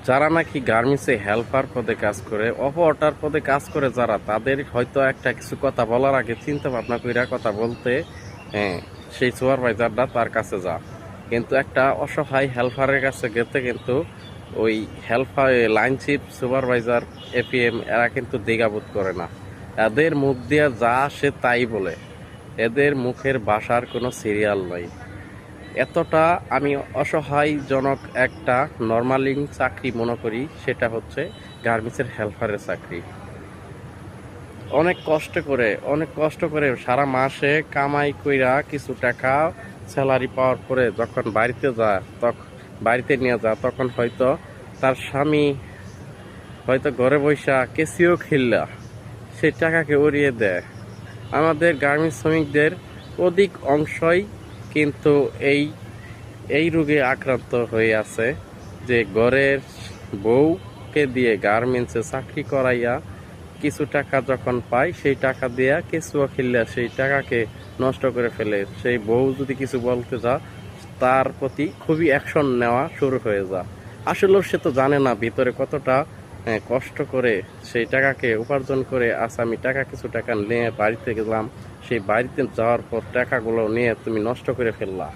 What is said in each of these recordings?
যারা নাকি গার্মেন্টসে হেল্পার পদে কাজ করে, অপারেটর পদে কাজ করে যারা, তাদের হয়তো একটা কিছু কথা বলার আগে চিন্তা ভাবনা কইরা কথা বলতে, হ্যাঁ, সেই সুপারভাইজারটা তার কাছে যা। কিন্তু একটা অসহায় হেল্পারের কাছে গেতে কিন্তু ওই helper, line chief, supervisor, APM এরা কিন্তু দ্বিধাবোধ করে না। এদের মুখ দিয়ে যা আসে তাই বলে, এদের মুখের ভাষার কোনো সিরিয়াল নাই। এতটা আমি অসহায়জনক একটা নর্মালিং চাকরি মনে করি, সেটা হচ্ছে গার্মেন্টসের হেল্পারের চাকরি। অনেক কষ্ট করে সারা মাসে কামাই কইরা কিছু টাকা স্যালারি পাওয়ার পরে যখন বাড়িতে নিয়ে যায়, তখন হয়তো তার স্বামী হয়তো ঘরে বৈশা কেসিও খেললা সেই টাকাকে উড়িয়ে দেয়। আমাদের গার্মেন্টস শ্রমিকদের অধিক অংশই কিন্তু এই রোগে আক্রান্ত হয়ে আছে, যে ঘরের বউকে দিয়ে গার্মেন্টসে চাকরি করাইয়া কিছু টাকা যখন পায়, সেই টাকা দিয়া কেঁচুয়া খেললে সেই টাকাকে নষ্ট করে ফেলে। সেই বউ যদি কিছু বলতে যা, তার প্রতি খুবই অ্যাকশন নেওয়া শুরু হয়ে যায়। আসলেও সে তো জানে না ভিতরে কতটা কষ্ট করে সেই টাকাকে উপার্জন করে। আমি কিছু টাকা নিয়ে বাড়িতে গেলাম, সেই বাড়িতে যাওয়ার পর টাকাগুলো নিয়ে তুমি নষ্ট করে ফেললা।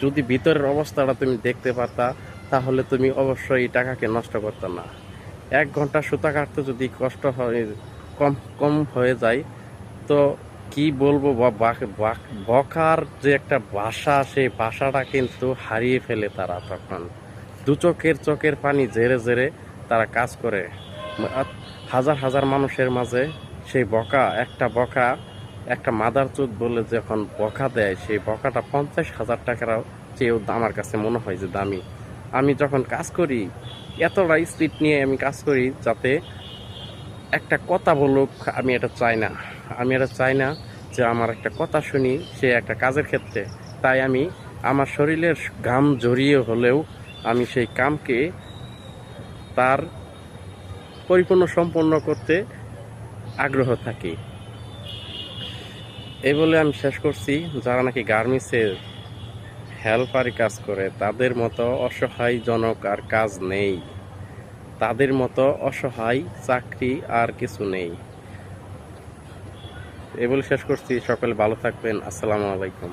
যদি ভিতরের অবস্থাটা তুমি দেখতে পারতা, তাহলে তুমি অবশ্যই এই টাকাকে নষ্ট করতে না। 1 ঘন্টা সুতা কাটতে যদি কষ্ট হয়, কম হয়ে যায়, তো কি বলবো, বকার যে একটা ভাষা, সেই ভাষাটা কিন্তু হারিয়ে ফেলে তারা। তখন চোখের পানি ঝেড়ে ঝেড়ে তারা কাজ করে। হাজার হাজার মানুষের মাঝে সেই একটা মাদার চোদ বলে যখন বকা দেয়, সেই বকাটা 50,000 টাকারও চেয়েও আমার কাছে মনে হয় যে দামি। আমি যখন কাজ করি, এতটা স্পিড নিয়ে আমি কাজ করি যাতে একটা কথা বলুক, আমি এটা চাই না যে আমার একটা কথা শুনি সে একটা কাজের ক্ষেত্রে। তাই আমি আমার শরীরের ঘাম জড়িয়ে হলেও আমি সেই কামকে তার সম্পন্ন করতে আগ্রহ থাকি। এই বলে আমি শেষ করছি। যারা নাকি গার্মেন্টসের হেল্পারি কাজ করে, তাদের মতো অসহায়জনক আর কাজ নেই, তাদের মতো অসহায় চাকরি আর কিছু নেই। এই বলে শেষ করছি। সকলে ভালো থাকবেন। আসসালামু আলাইকুম।